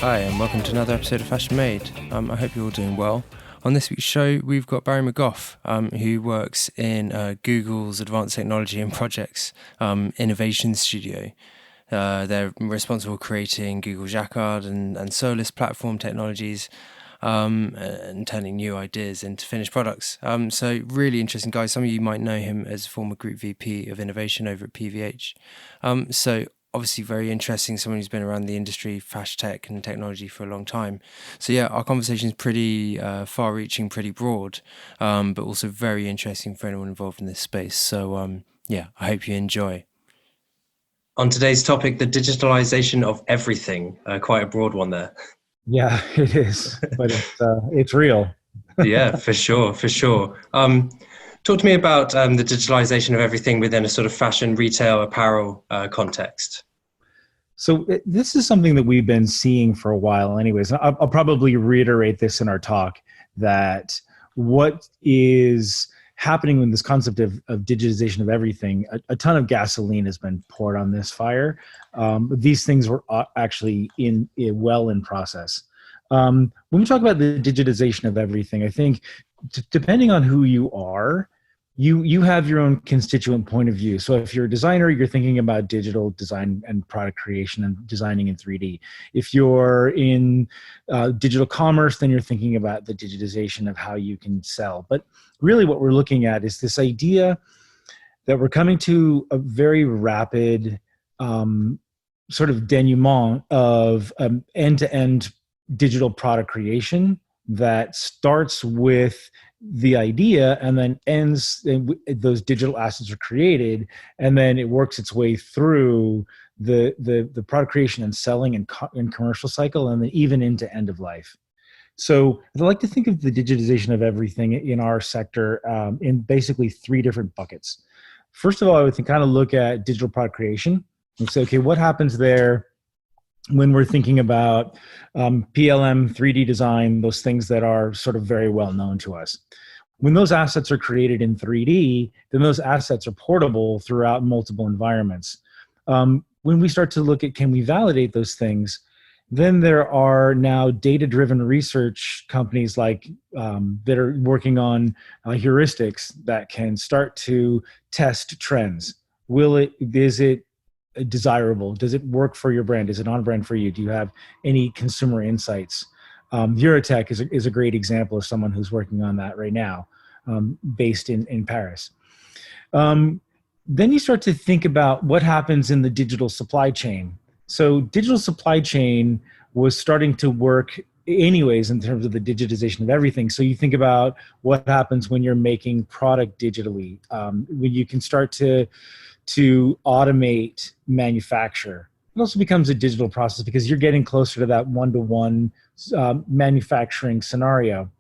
Hi, and welcome to another episode of Fashion Made. I hope you're all doing well. On this week's show, we've got Barry McGeough, who works in Google's Advanced Technology and Projects Innovation Studio. They're responsible for creating Google Jacquard and Solus platform technologies and turning new ideas into finished products. So really interesting guy. Some of you might know him as former Group VP of Innovation over at PVH. So obviously very interesting, someone who's been around the industry, fashion tech and technology for a long time. So yeah, our conversation is pretty far-reaching, pretty broad, but also very interesting for anyone involved in this space. So yeah, I hope you enjoy. On today's topic, the digitalization of everything, quite a broad one there. Yeah, it is, but it's real. Yeah, for sure. Talk to me about the digitalization of everything within a sort of fashion, retail, apparel context. So this is something that we've been seeing for a while anyways. I'll probably reiterate this in our talk, that what is happening with this concept of digitization of everything, a ton of gasoline has been poured on this fire. These things were actually well in process. When we talk about the digitization of everything, I think depending on who you are, you have your own constituent point of view. So if you're a designer, you're thinking about digital design and product creation and designing in 3D. If you're in digital commerce, then you're thinking about the digitization of how you can sell. But really what we're looking at is this idea that we're coming to a very rapid sort of denouement of end-to-end digital product creation that starts with the idea and then ends, and those digital assets are created, and then it works its way through the product creation and selling and commercial cycle, and then even into end of life. So I'd like to think of the digitization of everything in our sector in basically three different buckets. First of all, I would kind of look at digital product creation and say, okay, what happens there when we're thinking about PLM, 3D design, those things that are sort of very well known to us. When those assets are created in 3D, then those assets are portable throughout multiple environments. When we start to look at, can we validate those things, then there are now data-driven research companies like that are working on heuristics that can start to test trends. Is it desirable? Does it work for your brand? Is it on brand for you? Do you have any consumer insights? Eurotech is a great example of someone who's working on that right now, based in Paris. Then you start to think about what happens in the digital supply chain. So digital supply chain was starting to work anyways in terms of the digitization of everything. So you think about what happens when you're making product digitally, when you can start to automate manufacture. It also becomes a digital process because you're getting closer to that one-to-one manufacturing scenario.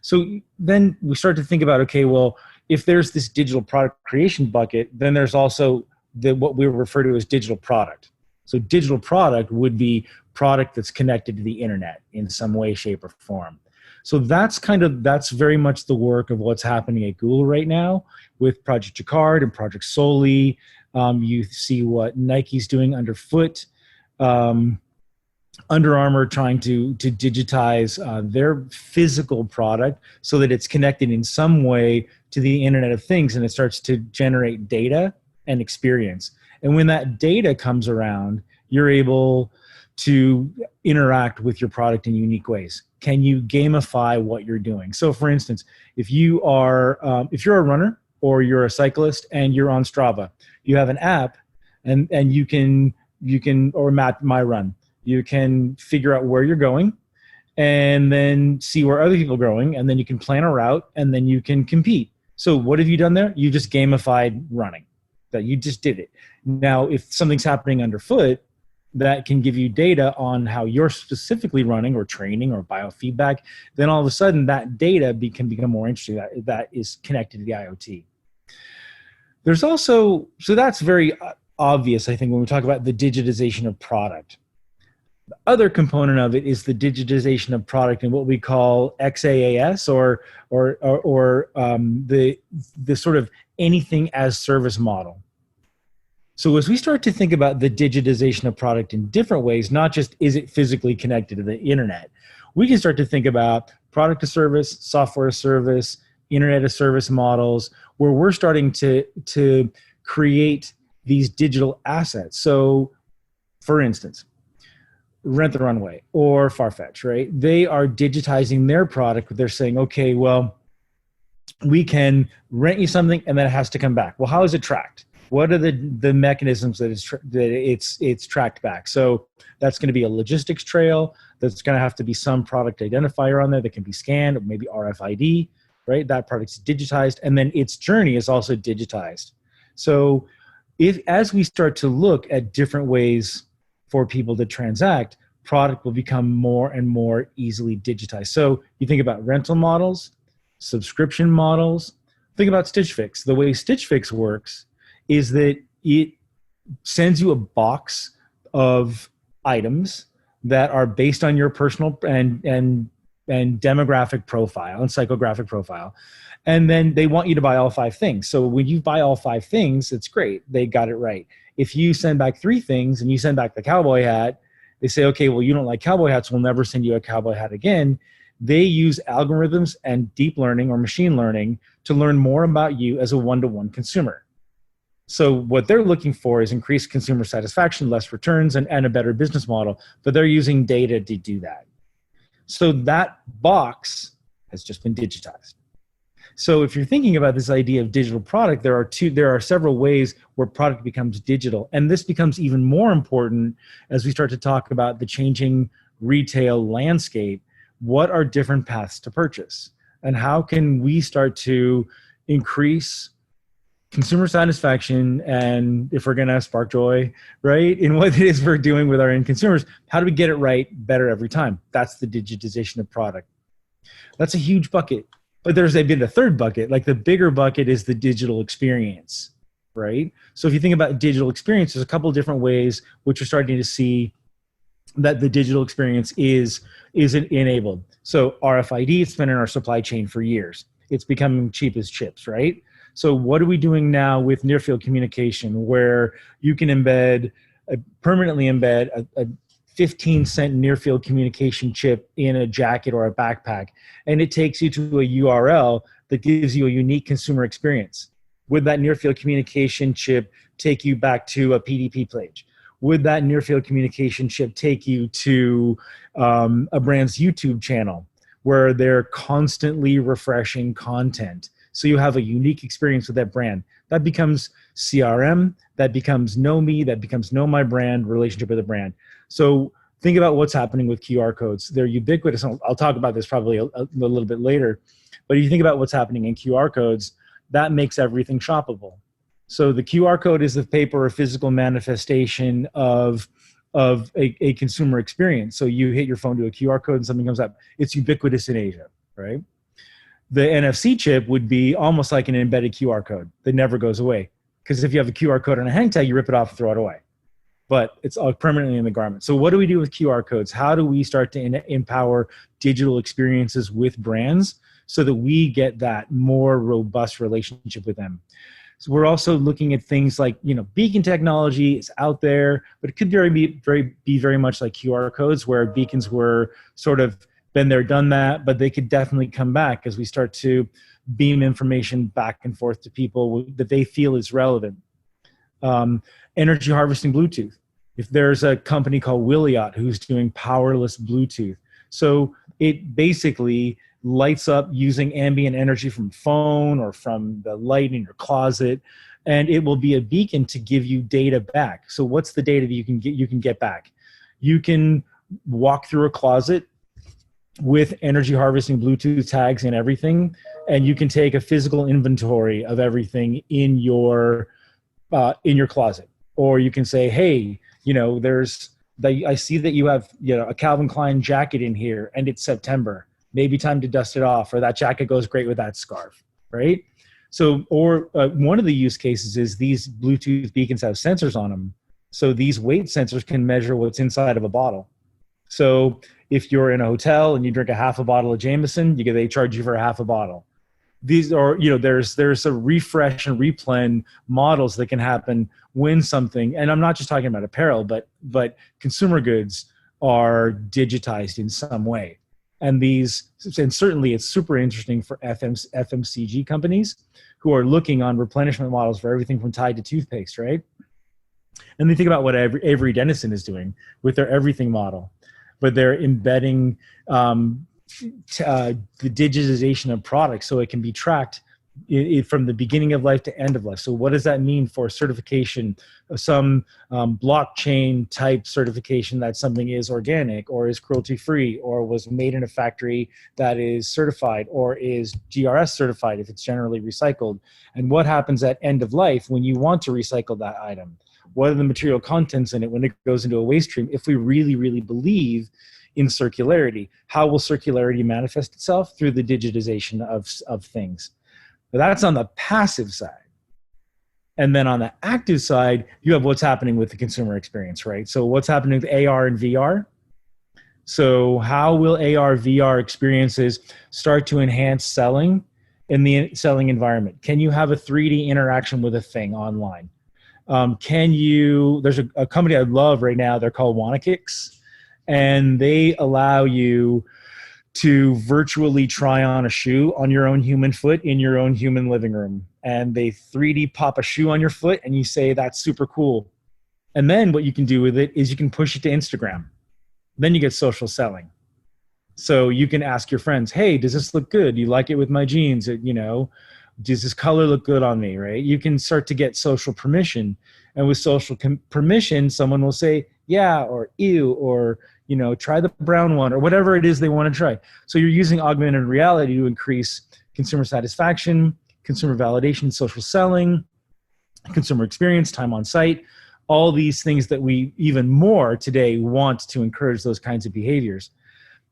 So then we start to think about, okay, well, if there's this digital product creation bucket, then there's also what we refer to as digital product. So digital product would be product that's connected to the internet in some way, shape, or form. So that's very much the work of what's happening at Google right now with Project Jacquard and Project Soli. You see what Nike's doing underfoot. Under Armour trying to digitize their physical product so that it's connected in some way to the Internet of Things, and it starts to generate data and experience. And when that data comes around, you're able to interact with your product in unique ways. Can you gamify what you're doing? So for instance, if you're a runner or you're a cyclist and you're on Strava, you have an app and you can or map my run. You can figure out where you're going and then see where other people are going, and then you can plan a route and then you can compete. So what have you done there? You just gamified running. That you just did it. Now, if something's happening underfoot, that can give you data on how you're specifically running or training or biofeedback, then all of a sudden that data can become more interesting. That is connected to the IoT. There's also, so that's very obvious, I think, when we talk about the digitization of product. The other component of it is the digitization of product and what we call XaaS or the sort of anything as service model. So as we start to think about the digitization of product in different ways, not just is it physically connected to the internet, we can start to think about product as service, software as service, internet as service models, where we're starting to create these digital assets. So for instance, Rent the Runway or Farfetch, right? They are digitizing their product. They're saying, okay, well, we can rent you something and then it has to come back. Well, how is it tracked? What are the mechanisms that it's tracked back? So that's going to be a logistics trail. That's going to have to be some product identifier on there that can be scanned, or maybe RFID, right? That product's digitized, and then its journey is also digitized. So as we start to look at different ways for people to transact, product will become more and more easily digitized. So you think about rental models, subscription models. Think about Stitch Fix. The way Stitch Fix works is that it sends you a box of items that are based on your personal and demographic profile and psychographic profile. And then they want you to buy all 5 things. So when you buy all 5 things, it's great. They got it right. If you send back 3 things and you send back the cowboy hat, they say, okay, well, you don't like cowboy hats. We'll never send you a cowboy hat again. They use algorithms and deep learning or machine learning to learn more about you as a one-to-one consumer. So what they're looking for is increased consumer satisfaction, less returns, and a better business model. But they're using data to do that. So that box has just been digitized. So if you're thinking about this idea of digital product, there are several ways where product becomes digital. And this becomes even more important as we start to talk about the changing retail landscape. What are different paths to purchase? And how can we start to increase consumer satisfaction, and if we're going to spark joy, right, in what it is we're doing with our end consumers, how do we get it right better every time? That's the digitization of product. That's a huge bucket. But there's been a third bucket. Like the bigger bucket is the digital experience, right? So if you think about digital experience, there's a couple of different ways which you're starting to see that the digital experience is enabled. So RFID, it's been in our supply chain for years. It's becoming cheap as chips, right? So what are we doing now with near field communication, where you can permanently embed a 15-cent near field communication chip in a jacket or a backpack, and it takes you to a URL that gives you a unique consumer experience? Would that near field communication chip take you back to a PDP page? Would that near field communication chip take you to a brand's YouTube channel where they're constantly refreshing content? So you have a unique experience with that brand. That becomes CRM, that becomes know me, that becomes know my brand, relationship with the brand. So think about what's happening with QR codes. They're ubiquitous. I'll talk about this probably a little bit later. But if you think about what's happening in QR codes, that makes everything shoppable. So the QR code is the paper or physical manifestation of a consumer experience. So you hit your phone to a QR code and something comes up. It's ubiquitous in Asia, right? The NFC chip would be almost like an embedded QR code that never goes away. Because if you have a QR code on a hang tag, you rip it off and throw it away. But it's all permanently in the garment. So what do we do with QR codes? How do we start to empower digital experiences with brands so that we get that more robust relationship with them? So we're also looking at things like, beacon technology is out there, but it could be very much like QR codes, where beacons were sort of been there, done that, but they could definitely come back as we start to beam information back and forth to people that they feel is relevant. Energy harvesting Bluetooth. If there's a company called Williot who's doing powerless Bluetooth, so it basically lights up using ambient energy from phone or from the light in your closet, and it will be a beacon to give you data back. So what's the data that you can get back? You can walk through a closet with energy harvesting Bluetooth tags and everything, and you can take a physical inventory of everything in your closet. Or you can say, hey, I see that you have a Calvin Klein jacket in here and it's September. Maybe time to dust it off, or that jacket goes great with that scarf, right? So, or one of the use cases is these Bluetooth beacons have sensors on them. So these weight sensors can measure what's inside of a bottle. So if you're in a hotel and you drink a half a bottle of Jameson, they charge you for a half a bottle. these are, there's a refresh and replen models that can happen when something, and I'm not just talking about apparel, but consumer goods are digitized in some way. And certainly it's super interesting for FMCG companies who are looking on replenishment models for everything from Tide to toothpaste, right? And they think about what Avery Dennison is doing with their everything model, but they're embedding the digitization of products so it can be tracked from the beginning of life to end of life. So what does that mean for certification, some blockchain type certification that something is organic or is cruelty free or was made in a factory that is certified or is GRS certified if it's generally recycled? And what happens at end of life when you want to recycle that item? What are the material contents in it when it goes into a waste stream? If we really, really believe in circularity, how will circularity manifest itself? Through the digitization of things. But that's on the passive side. And then on the active side, you have what's happening with the consumer experience, right? So what's happening with AR and VR? So how will AR, VR experiences start to enhance selling in the selling environment? Can you have a 3D interaction with a thing online? There's a company I love right now, they're called WannaKicks, and they allow you to virtually try on a shoe on your own human foot in your own human living room. And they 3D pop a shoe on your foot and you say, that's super cool. And then what you can do with it is you can push it to Instagram. Then you get social selling. So you can ask your friends, hey, does this look good? Do you like it with my jeans? Does this color look good on me, right? You can start to get social permission. And with social permission, someone will say, yeah, or ew, or, try the brown one, or whatever it is they want to try. So you're using augmented reality to increase consumer satisfaction, consumer validation, social selling, consumer experience, time on site, all these things that we even more today want to encourage those kinds of behaviors.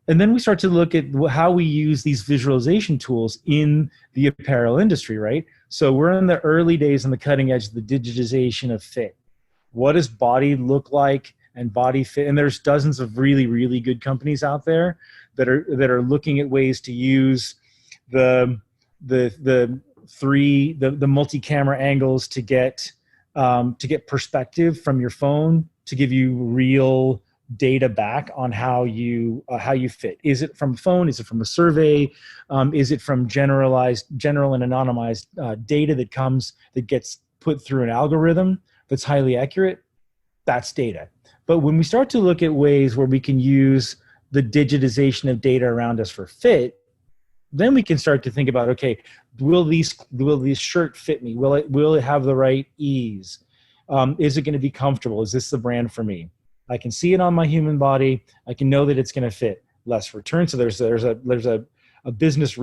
And then we start to look at how we use these visualization tools in the apparel industry, right? So we're in the early days on the cutting edge of the digitization of fit. What does body look like and body fit? And there's dozens of really, really good companies out there that are looking at ways to use the multi-camera angles to get perspective from your phone to give you real data back on how you fit. Is it from a phone? Is it from a survey? Is it from general and anonymized data that gets put through an algorithm that's highly accurate? That's data. But when we start to look at ways where we can use the digitization of data around us for fit, then we can start to think about, okay, will this shirt fit me? Will it have the right ease? Is it going to be comfortable? Is this the brand for me? I can see it on my human body. I can know that it's going to fit. Less returns. So there's a business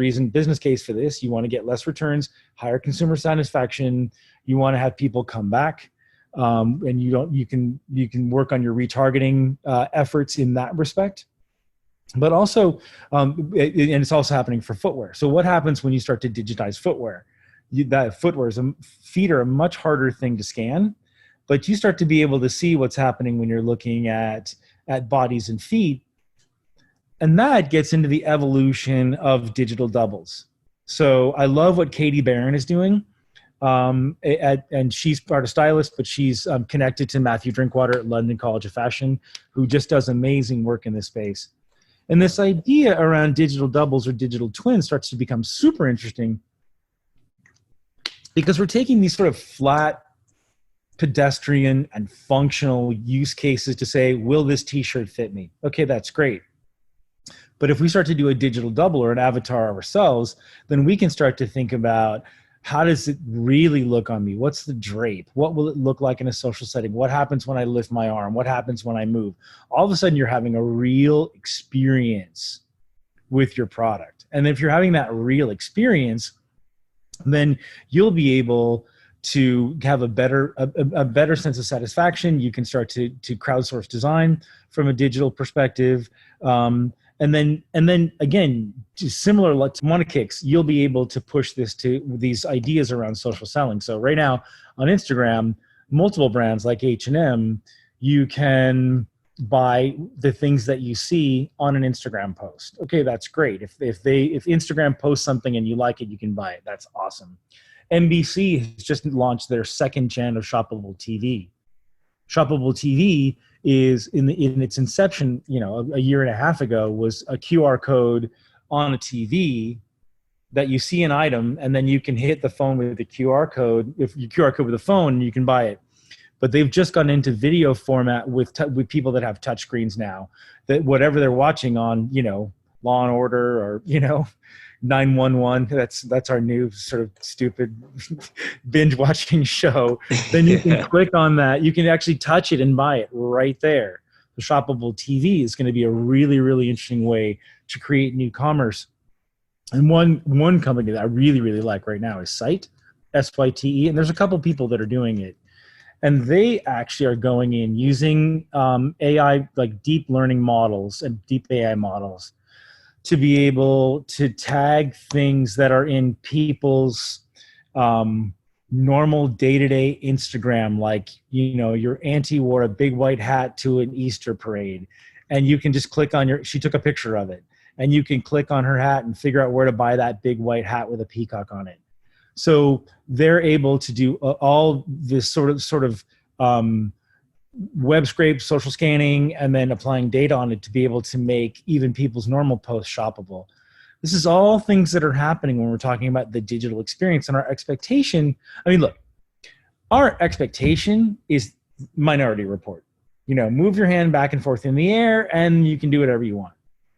case for this. You want to get less returns, higher consumer satisfaction. You want to have people come back, and you can work on your retargeting efforts in that respect. But also, and it's also happening for footwear. So what happens when you start to digitize footwear? Feet are a much harder thing to scan. But you start to be able to see what's happening when you're looking at bodies and feet. And that gets into the evolution of digital doubles. So I love what Katie Barron is doing. And she's part of stylist, but she's connected to Matthew Drinkwater at London College of Fashion, who just does amazing work in this space. And this idea around digital doubles or digital twins starts to become super interesting because we're taking these sort of flat, pedestrian and functional use cases to say, will this t-shirt fit me? Okay, that's great. But if we start to do a digital double or an avatar ourselves, then we can start to think about, how does it really look on me? What's the drape? What will it look like in a social setting? What happens when I lift my arm? What happens when I move? All of a sudden you're having a real experience with your product. And if you're having that real experience, then you'll be able to have a better sense of satisfaction. You can start to crowdsource design from a digital perspective. And then again, similar like WannaKicks, you'll be able to push this to these ideas around social selling. So right now on Instagram, multiple brands like H&M, you can by the things that you see on an Instagram post. Okay, that's great. If Instagram posts something and you like it, you can buy it. That's awesome. NBC has just launched their second gen of shoppable TV. Shoppable TV is in its inception, a year and a half ago, was a QR code on a TV that you see an item, and then you can hit the phone with the QR code. If you QR code with the phone, you can buy it. But they've just gone into video format with people that have touch screens now. That whatever they're watching on, Law and Order or 911. That's our new sort of stupid binge watching show. Then you can click on that. You can actually touch it and buy it right there. The shoppable TV is going to be a really, really interesting way to create new commerce. And one company that I really, really like right now is Site, SYTE, and there's a couple people that are doing it. And they actually are going in using AI, like deep learning models and deep AI models, to be able to tag things that are in people's normal day-to-day Instagram, like, your auntie wore a big white hat to an Easter parade, and you can just click on she took a picture of it, and you can click on her hat and figure out where to buy that big white hat with a peacock on it. So they're able to do all this sort of web scrape, social scanning, and then applying data on it to be able to make even people's normal posts shoppable. This is all things that are happening when we're talking about the digital experience. And our expectation, look, our expectation is Minority Report. Move your hand back and forth in the air and you can do whatever you want.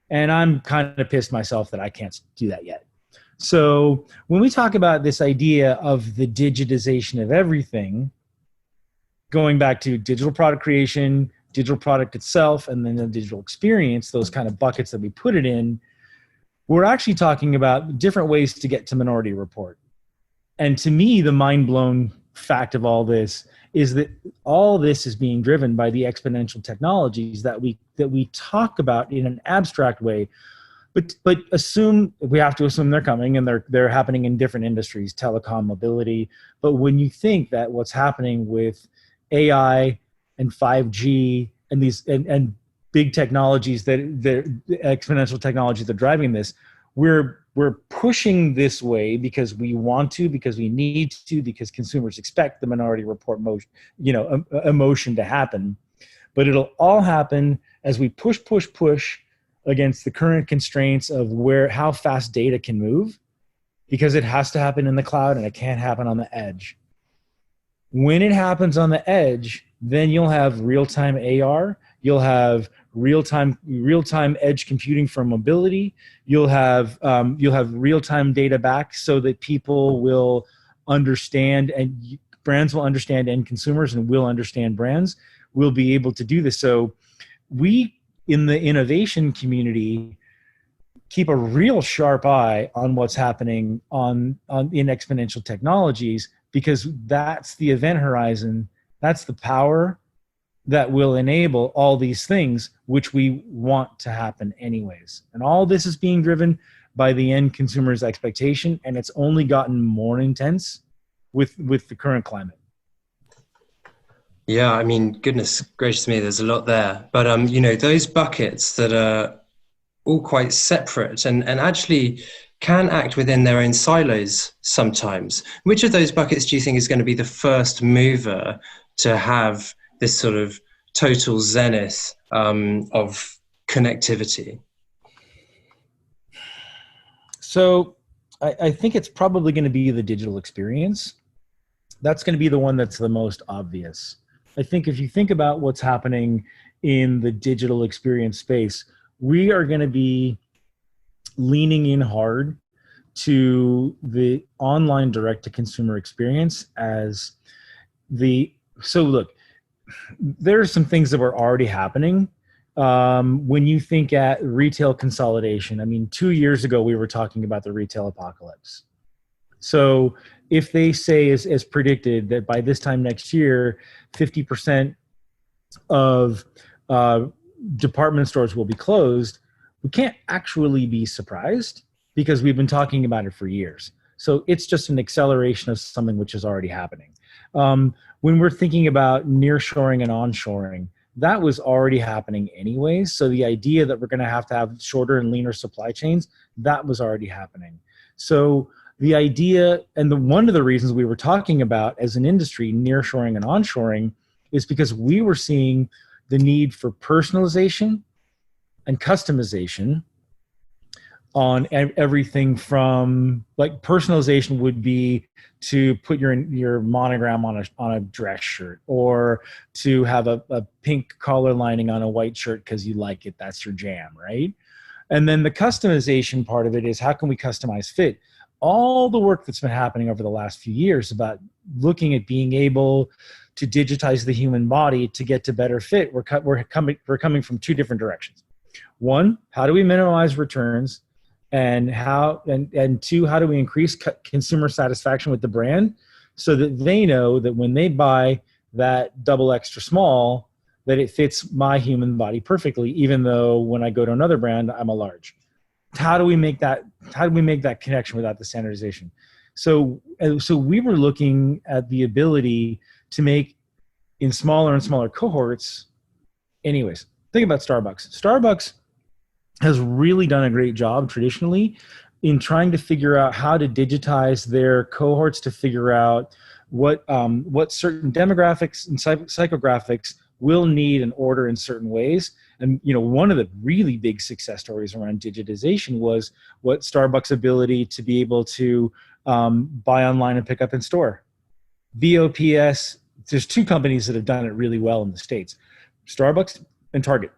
And I'm kind of pissed myself that I can't do that yet. So when we talk about this idea of the digitization of everything, going back to digital product creation, digital product itself, and then the digital experience, those kind of buckets that we put it in, we're actually talking about different ways to get to Minority Report. And to me, the mind-blown fact of all this is that all this is being driven by the exponential technologies that we talk about in an abstract way. But we have to assume they're coming, and they're happening in different industries, telecom, mobility. But when you think that what's happening with AI and 5G and these and big technologies that exponential technologies that are driving this, we're pushing this way because we want to, because we need to, because consumers expect the Minority Report motion, emotion to happen. But it'll all happen as we push against the current constraints of how fast data can move, because it has to happen in the cloud and it can't happen on the edge. When it happens on the edge, then you'll have real-time AR, you'll have real-time edge computing for mobility, you'll have real-time data back so that people will understand, and brands will understand end consumers, and will understand brands. We'll be able to do this. So we, in the innovation community, keep a real sharp eye on what's happening in exponential technologies, because that's the event horizon, that's the power that will enable all these things which we want to happen anyways. And all this is being driven by the end consumer's expectation, and it's only gotten more intense with the current climate. Yeah, goodness gracious me, there's a lot there. But, those buckets that are all quite separate and actually can act within their own silos sometimes. Which of those buckets do you think is going to be the first mover to have this sort of total zenith of connectivity? So I think it's probably going to be the digital experience. That's going to be the one that's the most obvious. I think if you think about what's happening in the digital experience space, we are going to be leaning in hard to the online direct-to-consumer experience so look, there are some things that were already happening. When you think at retail consolidation, 2 years ago, we were talking about the retail apocalypse. So if they say, as predicted, that by this time next year, 50% of department stores will be closed, we can't actually be surprised, because we've been talking about it for years. So it's just an acceleration of something which is already happening. When we're thinking about nearshoring and onshoring, that was already happening anyways. So the idea that we're going to have shorter and leaner supply chains, that was already happening. So the idea, and one of the reasons we were talking about as an industry, nearshoring and onshoring, is because we were seeing the need for personalization and customization on everything from, like, personalization would be to put your monogram on a dress shirt, or to have a pink collar lining on a white shirt because you like it, that's your jam, right? And then the customization part of it is, how can we customize fit? All the work that's been happening over the last few years about looking at being able to digitize the human body to get to better fit, we're coming from two different directions. One, how do we minimize returns? And two, how do we increase consumer satisfaction with the brand so that they know that when they buy that double extra small, that it fits my human body perfectly, even though when I go to another brand, I'm a large. How do we make that connection without the standardization? So we were looking at the ability to make in smaller and smaller cohorts. Anyways, think about Starbucks. Starbucks has really done a great job traditionally in trying to figure out how to digitize their cohorts, to figure out what certain demographics and psychographics will need and order in certain ways. And one of the really big success stories around digitization was what Starbucks' ability to be able to buy online and pick up in store. BOPS, there's two companies that have done it really well in the States, Starbucks and Target.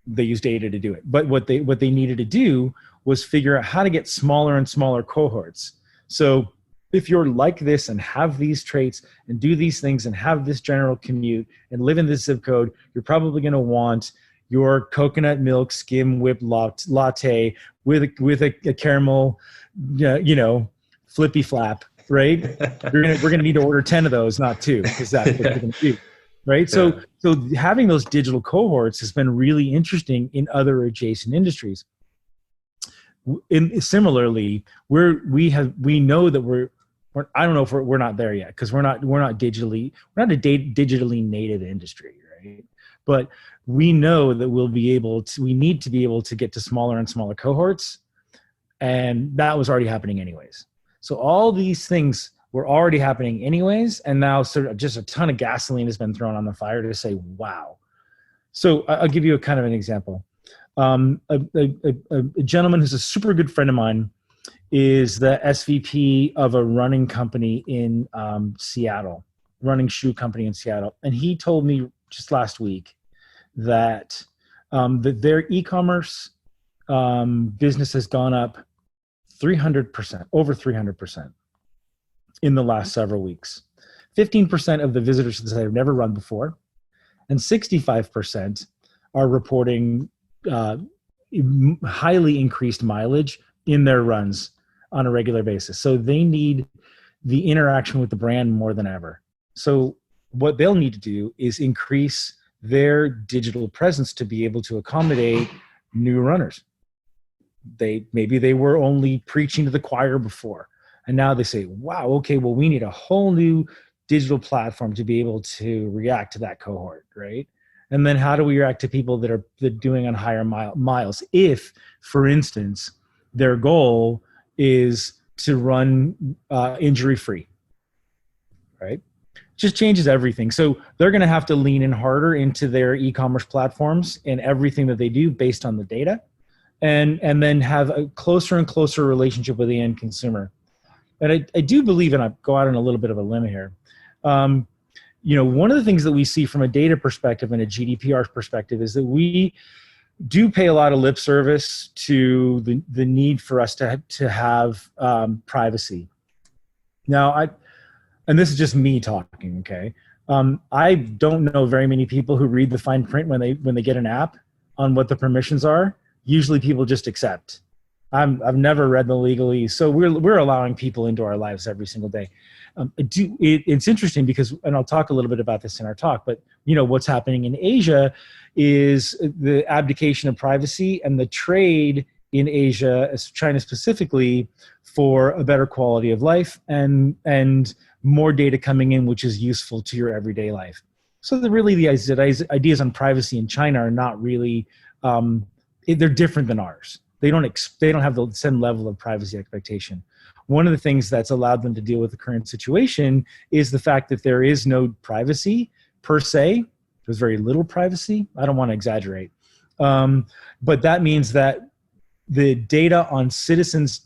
They use data to do it. But what they needed to do was figure out how to get smaller and smaller cohorts. So if you're like this and have these traits and do these things and have this general commute and live in this zip code, you're probably going to want your coconut milk skim whipped latte with a caramel, flippy flap, right? We're gonna need to order 10 of those, not 2, because that's what you're gonna do. Right. Yeah. So having those digital cohorts has been really interesting in other adjacent industries. Similarly, we know that we're I don't know if we're not there yet, because we're not a digitally native industry, right? But we know that we need to be able to get to smaller and smaller cohorts, and that was already happening anyways. So all these things were already happening anyways, and now sort of just a ton of gasoline has been thrown on the fire to say, wow. So I'll give you a kind of an example. A gentleman who's a super good friend of mine is the SVP of a running company in Seattle, running shoe company in Seattle. And he told me just last week that their e-commerce business has gone up 300%, over 300% in the last several weeks. 15% of the visitors that have never run before, and 65% are reporting highly increased mileage in their runs on a regular basis. So they need the interaction with the brand more than ever. So what they'll need to do is increase their digital presence to be able to accommodate new runners. Maybe they were only preaching to the choir before, and now they say, wow, okay, well, we need a whole new digital platform to be able to react to that cohort, right? And then how do we react to people that are doing on higher miles? If, for instance, their goal is to run injury-free, right? Just changes everything. So they're going to have to lean in harder into their e-commerce platforms and everything that they do based on the data, and then have a closer and closer relationship with the end consumer. And I do believe, and I go out on a little bit of a limb here, one of the things that we see from a data perspective and a GDPR perspective is that we do pay a lot of lip service to the need for us to have privacy. Now, and this is just me talking, okay? I don't know very many people who read the fine print when they get an app on what the permissions are. Usually people just accept. I've never read the legalese, so we're allowing people into our lives every single day. It's interesting because, and I'll talk a little bit about this in our talk, but what's happening in Asia is the abdication of privacy and the trade in Asia, as China specifically, for a better quality of life and more data coming in, which is useful to your everyday life. So the ideas on privacy in China are not really, they're different than ours. They don't have the same level of privacy expectation. One of the things that's allowed them to deal with the current situation is the fact that there is no privacy per se. There's very little privacy. I don't want to exaggerate. But that means that the data on citizens'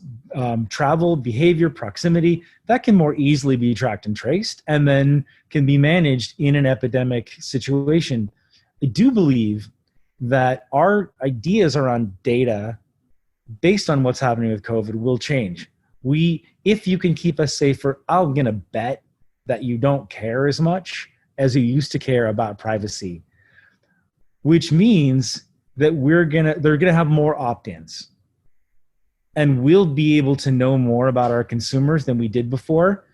travel, behavior, proximity, that can more easily be tracked and traced, and then can be managed in an epidemic situation. I do believe that our ideas around data, based on what's happening with COVID, will change. If you can keep us safer, I'm going to bet that you don't care as much as you used to care about privacy, which means that they're gonna have more opt-ins, and we'll be able to know more about our consumers than we did before,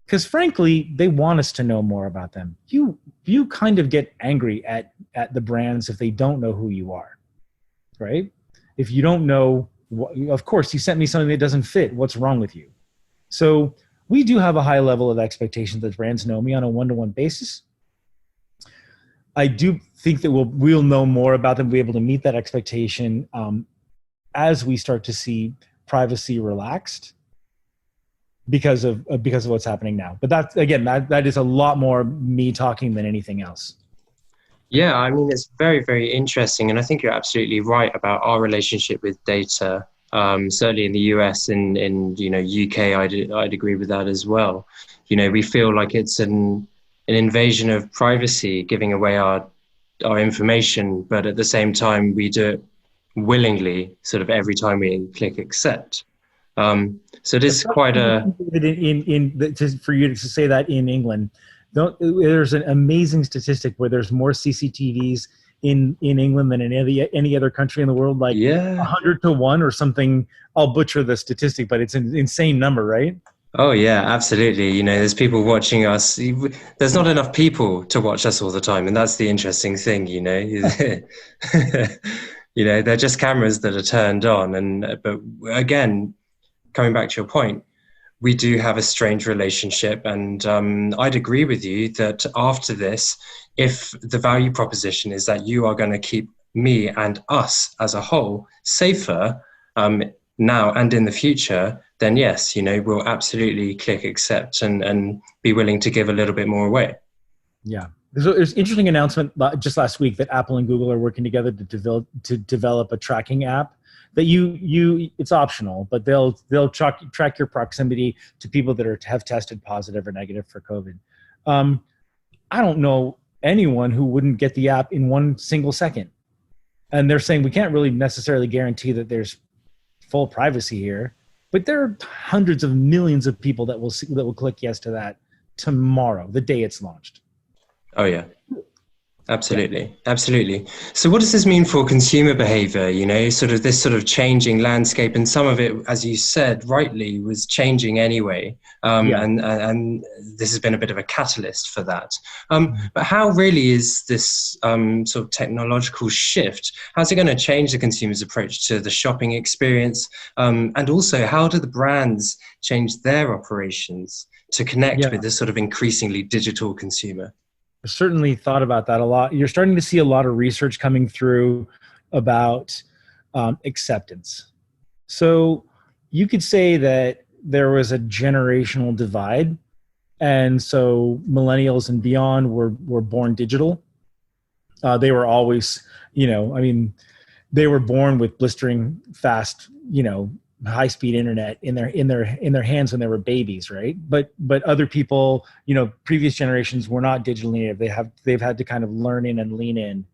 because frankly, they want us to know more about them. You kind of get angry at the brands if they don't know who you are, right? If you don't know, of course, you sent me something that doesn't fit. What's wrong with you? So we do have a high level of expectation that brands know me on a one-to-one basis. I do think that we'll know more about them, be able to meet that expectation as we start to see privacy relaxed because of what's happening now. But that's, again, that is a lot more me talking than anything else. Yeah, I mean, it's very, very interesting. And I think you're absolutely right about our relationship with data. Certainly in the US and in UK, I'd agree with that as well. We feel like it's an invasion of privacy, giving away our information, but at the same time, we do it willingly, sort of every time we click accept. So it is quite a... For you to say that in England, there's an amazing statistic where there's more CCTVs in England than in any other country in the world, like 100 to 1 or something. I'll butcher the statistic, but it's an insane number, right? Oh yeah, absolutely. There's people watching us. There's not enough people to watch us all the time, and that's the interesting thing. They're just cameras that are turned on. But again, coming back to your point, we do have a strange relationship, and I'd agree with you that after this, if the value proposition is that you are going to keep me and us as a whole safer now and in the future, then yes, we'll absolutely click accept and be willing to give a little bit more away. Yeah. There's an interesting announcement just last week that Apple and Google are working together to develop a tracking app that it's optional, but they'll track your proximity to people that have tested positive or negative for COVID. I don't know anyone who wouldn't get the app in 1 single second. And they're saying we can't really necessarily guarantee that there's full privacy here, but there are hundreds of millions of people that will click yes to that tomorrow, the day it's launched. Oh yeah, absolutely. Absolutely. So what does this mean for consumer behavior, sort of this sort of changing landscape? And some of it, as you said, rightly, was changing anyway. And this has been a bit of a catalyst for that. But how really is this sort of technological shift, how's it going to change the consumer's approach to the shopping experience? And also, how do the brands change their operations to connect with this sort of increasingly digital consumer? I certainly thought about that a lot. You're starting to see a lot of research coming through about acceptance. So you could say that there was a generational divide. And so millennials and beyond were born digital. They were always, they were born with blistering fast, high-speed internet in their hands when they were babies, right? But other people, previous generations were not digitally native. They've had to kind of learn in and lean in.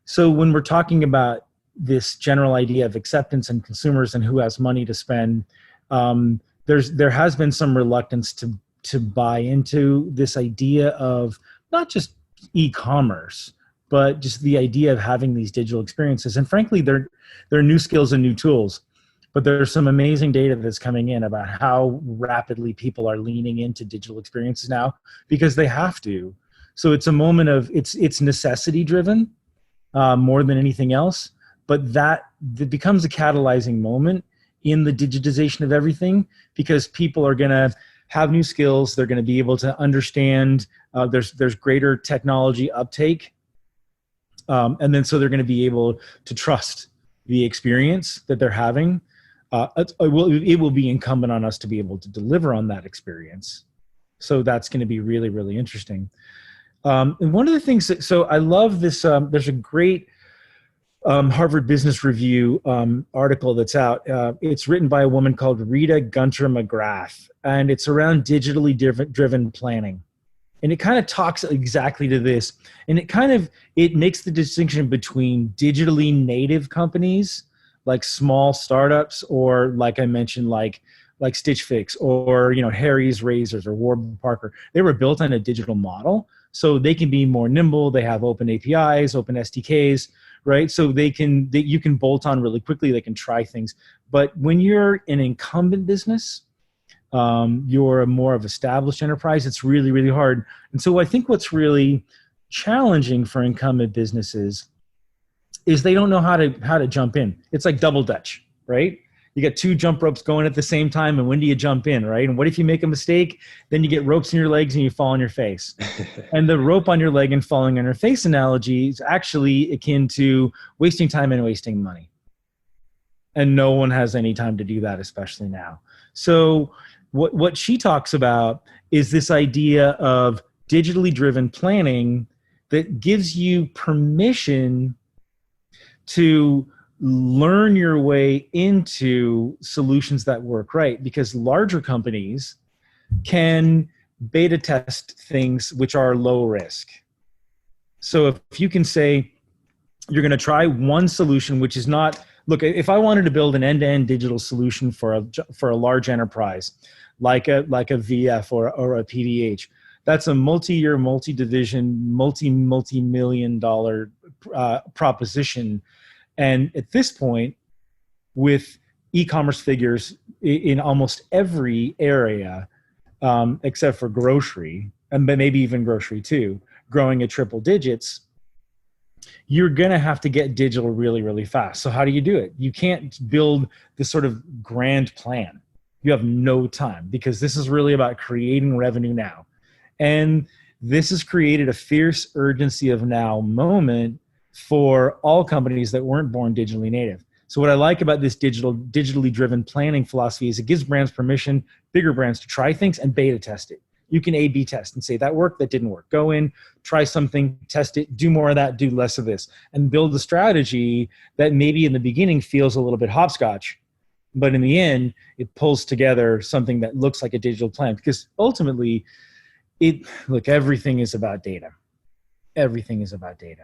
So when we're talking about this general idea of acceptance and consumers and who has money to spend, there has been some reluctance to buy into this idea of not just e-commerce, but just the idea of having these digital experiences. And frankly, they're new skills and new tools. But there's some amazing data that's coming in about how rapidly people are leaning into digital experiences now because they have to. So it's a moment of, it's necessity driven more than anything else, but that becomes a catalyzing moment in the digitization of everything because people are gonna have new skills. They're going to be able to understand there's greater technology uptake. And then so they're going to be able to trust the experience that they're having. It will be incumbent on us to be able to deliver on that experience. So that's going to be really, really interesting. And one of the things so I love this, there's a great Harvard Business Review article that's out. It's written by a woman called Rita Gunter McGrath, and it's around digitally driven planning. And it kind of talks exactly to this. And it makes the distinction between digitally native companies, like small startups, or like I mentioned, like Stitch Fix, or Harry's Razors or Warby Parker. They were built on a digital model, so they can be more nimble. They have open APIs, open SDKs, right? So you can bolt on really quickly. They can try things. But when you're an incumbent business, you're a more of established enterprise, it's really, really hard. And so I think what's really challenging for incumbent businesses is they don't know how to jump in. It's like double dutch, right? You got two jump ropes going at the same time, and when do you jump in, right? And what if you make a mistake? Then you get ropes in your legs and you fall on your face. And the rope on your leg and falling on your face analogy is actually akin to wasting time and wasting money. And no one has any time to do that, especially now. So what she talks about is this idea of digitally driven planning that gives you permission to learn your way into solutions that work right, because larger companies can beta test things which are low risk. So if you can say you're going to try one solution which is not, look, if I wanted to build an end-to-end digital solution for a large enterprise, like a VF or a PVH, that's a multi-year, multi-division, multi-million dollar proposition. And at this point, with e-commerce figures in almost every area, except for grocery, and maybe even grocery too, growing at triple digits, you're going to have to get digital really, really fast. So how do you do it? You can't build this sort of grand plan. You have no time, because this is really about creating revenue now. And this has created a fierce urgency of now moment for all companies that weren't born digitally native. So what I like about this digitally driven planning philosophy is it gives brands permission, bigger brands, to try things and beta test it. You can A/B test and say, that worked, that didn't work. Go in, try something, test it, do more of that, do less of this, and build a strategy that maybe in the beginning feels a little bit hopscotch, but in the end, it pulls together something that looks like a digital plan. Because ultimately, everything is about data. Everything is about data.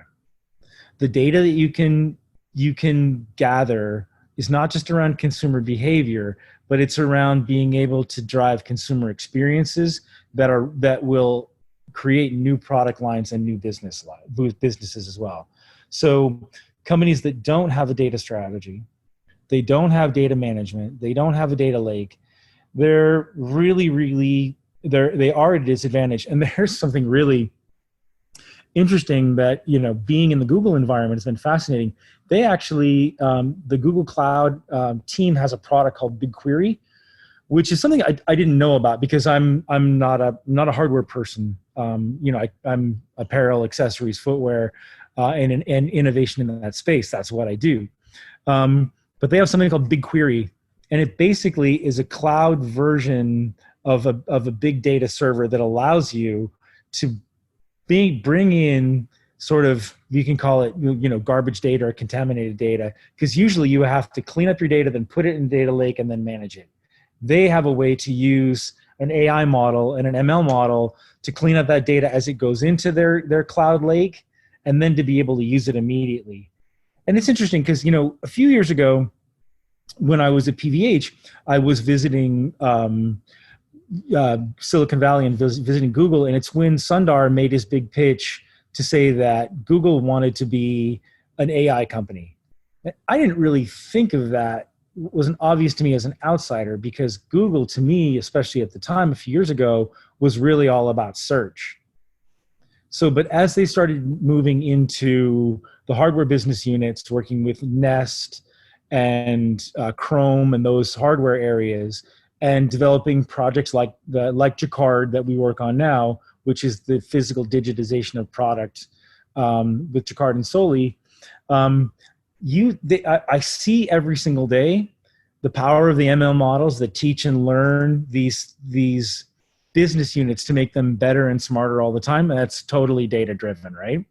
The data that you can gather is not just around consumer behavior, but it's around being able to drive consumer experiences that will create new product lines and new businesses as well. So companies that don't have a data strategy, they don't have data management, they don't have a data lake, they're really they are at a disadvantage. And there's something really interesting that, being in the Google environment has been fascinating. They actually, the Google Cloud team has a product called BigQuery, which is something I didn't know about, because I'm not a hardware person. I'm apparel, accessories, footwear, and innovation in that space. That's what I do. But they have something called BigQuery, and it basically is a cloud version of a big data server that allows you to bring in sort of, you can call it, garbage data or contaminated data, because usually you have to clean up your data, then put it in data lake, and then manage it. They have a way to use an AI model and an ML model to clean up that data as it goes into their cloud lake, and then to be able to use it immediately. And it's interesting because, a few years ago when I was at PVH, I was visiting Silicon Valley and visiting Google, and it's when Sundar made his big pitch to say that Google wanted to be an AI company. I didn't really think of that. It wasn't obvious to me as an outsider, because Google, to me, especially at the time a few years ago, was really all about search. So, but as they started moving into the hardware business units, working with Nest and Chrome and those hardware areas, and developing projects like Jacquard that we work on now, which is the physical digitization of product with Jacquard and Soli. I see every single day the power of the ML models that teach and learn these business units to make them better and smarter all the time. And that's totally data driven, right?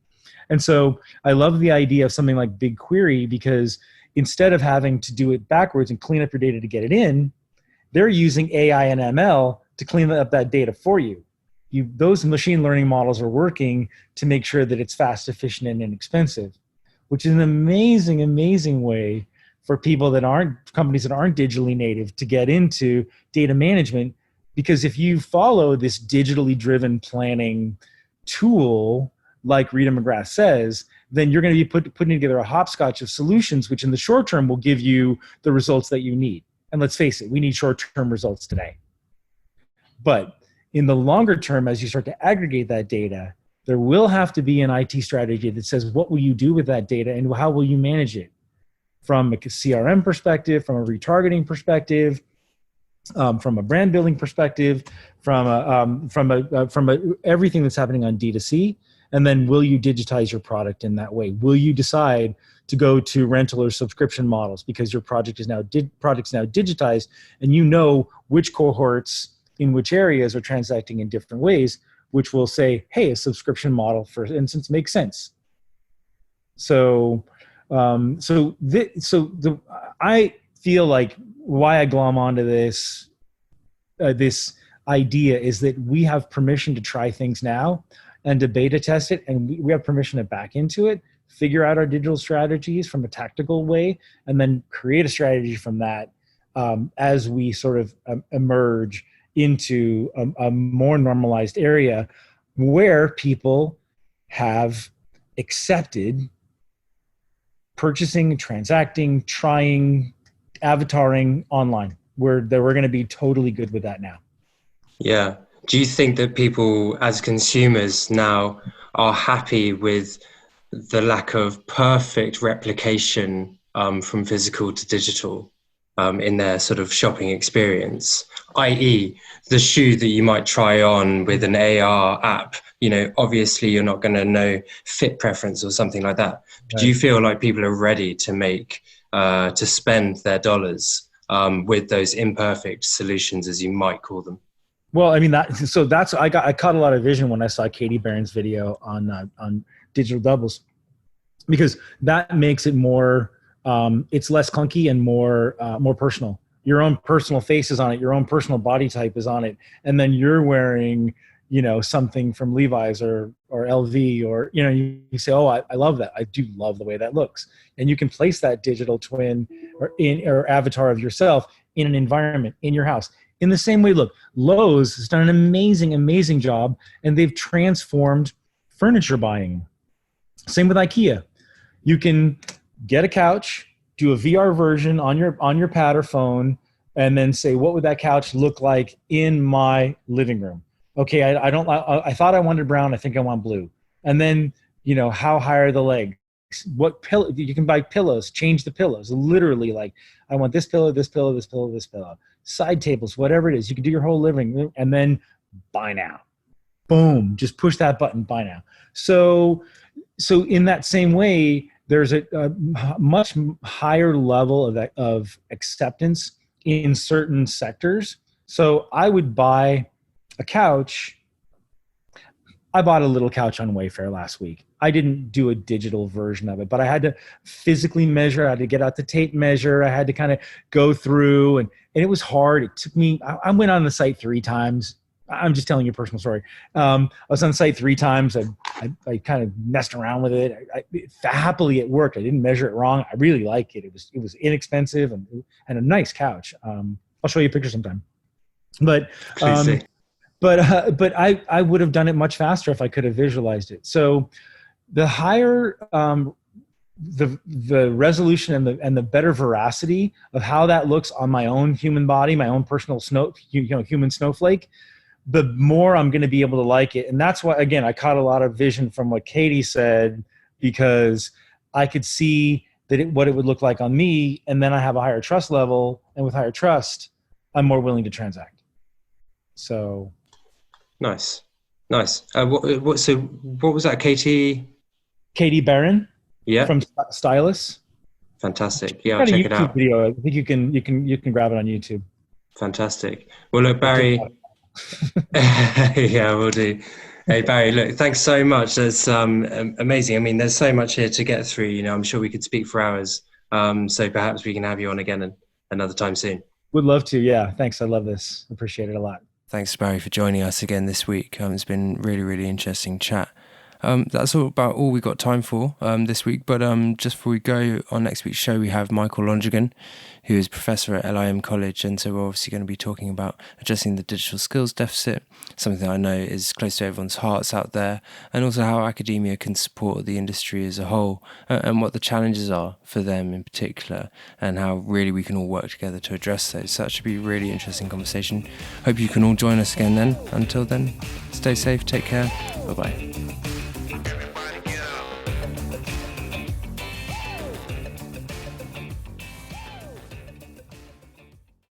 And so I love the idea of something like BigQuery, because instead of having to do it backwards and clean up your data to get it in, they're using AI and ML to clean up that data for you. Those machine learning models are working to make sure that it's fast, efficient, and inexpensive, which is an amazing, amazing way for companies that aren't digitally native to get into data management. Because if you follow this digitally driven planning tool, like Rita McGrath says, then you're going to be putting together a hopscotch of solutions, which in the short term will give you the results that you need. And let's face it, we need short-term results today. But in the longer term, as you start to aggregate that data, there will have to be an IT strategy that says, what will you do with that data and how will you manage it? From a CRM perspective, from a retargeting perspective, from a brand building perspective, from everything that's happening on D2C. And then will you digitize your product in that way? Will you decide to go to rental or subscription models because your project's now digitized, and you know which cohorts in which areas are transacting in different ways, which will say, hey, a subscription model, for instance, makes sense. So I feel like why I glom onto this idea is that we have permission to try things now and to beta test it, and we have permission to back into it, figure out our digital strategies from a tactical way, and then create a strategy from that as we sort of emerge into a more normalized area where people have accepted purchasing, transacting, trying, avataring online. We're going to be totally good with that now. Yeah. Do you think that people as consumers now are happy with the lack of perfect replication from physical to digital in their sort of shopping experience, i.e. the shoe that you might try on with an AR app? You know, obviously you're not going to know fit preference or something like that. But Right. do you feel like people are ready to spend their dollars with those imperfect solutions, as you might call them? Well, I mean, I caught a lot of vision when I saw Katie Barron's video on digital doubles, because that makes it more, it's less clunky and more personal. Your own personal face is on it. Your own personal body type is on it. And then you're wearing, something from Levi's or LV, or, you say, oh, I love that. I do love the way that looks. And you can place that digital twin or avatar of yourself in an environment in your house. In the same way, look, Lowe's has done an amazing, amazing job, and they've transformed furniture buying. Same with IKEA. You can get a couch, do a VR version on your pad or phone, and then say, what would that couch look like in my living room? Okay, I thought I wanted brown. I think I want blue. And then, how high are the legs? What pillow? You can buy pillows, change the pillows. Literally, like, I want this pillow, this pillow, this pillow, this pillow. Side tables, whatever it is. You can do your whole living room, and then buy now. Boom, just push that button, buy now. So in that same way, there's a much higher level of acceptance in certain sectors. So I would buy a couch. I bought a little couch on Wayfair last week. I didn't do a digital version of it, but I had to physically measure. I had to get out the tape measure. I had to kind of go through, and it was hard. It took me, I went on the site 3 times. I'm just telling you a personal story. I was on the site 3 times. I kind of messed around with it. Happily, it worked. I didn't measure it wrong. I really like it. It was inexpensive and a nice couch. I'll show you a picture sometime. But I would have done it much faster if I could have visualized it. So the higher the resolution and the better veracity of how that looks on my own human body, my own personal human snowflake, the more I'm going to be able to like it. And that's why, again, I caught a lot of vision from what Katie said, because I could see that what it would look like on me, and then I have a higher trust level, and with higher trust, I'm more willing to transact. So Nice. So what was that? Katie Barron Yeah. from Stylus. Fantastic. Yeah, I'll Got a check it YouTube out. video. I think you can grab it on YouTube. Fantastic. Well, look, Barry. Yeah, we'll do. Hey, Barry, look, thanks so much. That's amazing. I mean, there's so much here to get through. You know, I'm sure we could speak for hours. So perhaps we can have you on again another time soon. Would love to. Yeah. Thanks. I love this. Appreciate it a lot. Thanks, Barry, for joining us again this week. It's been really, really interesting chat. That's about all we got time for this week. But just before we go, on next week's show, we have Michael Longigan, who is professor at LIM College. And so we're obviously going to be talking about addressing the digital skills deficit, something that I know is close to everyone's hearts out there, and also how academia can support the industry as a whole, and what the challenges are for them in particular, and how really we can all work together to address those. So that should be a really interesting conversation. Hope you can all join us again then. Until then, stay safe, take care, bye-bye.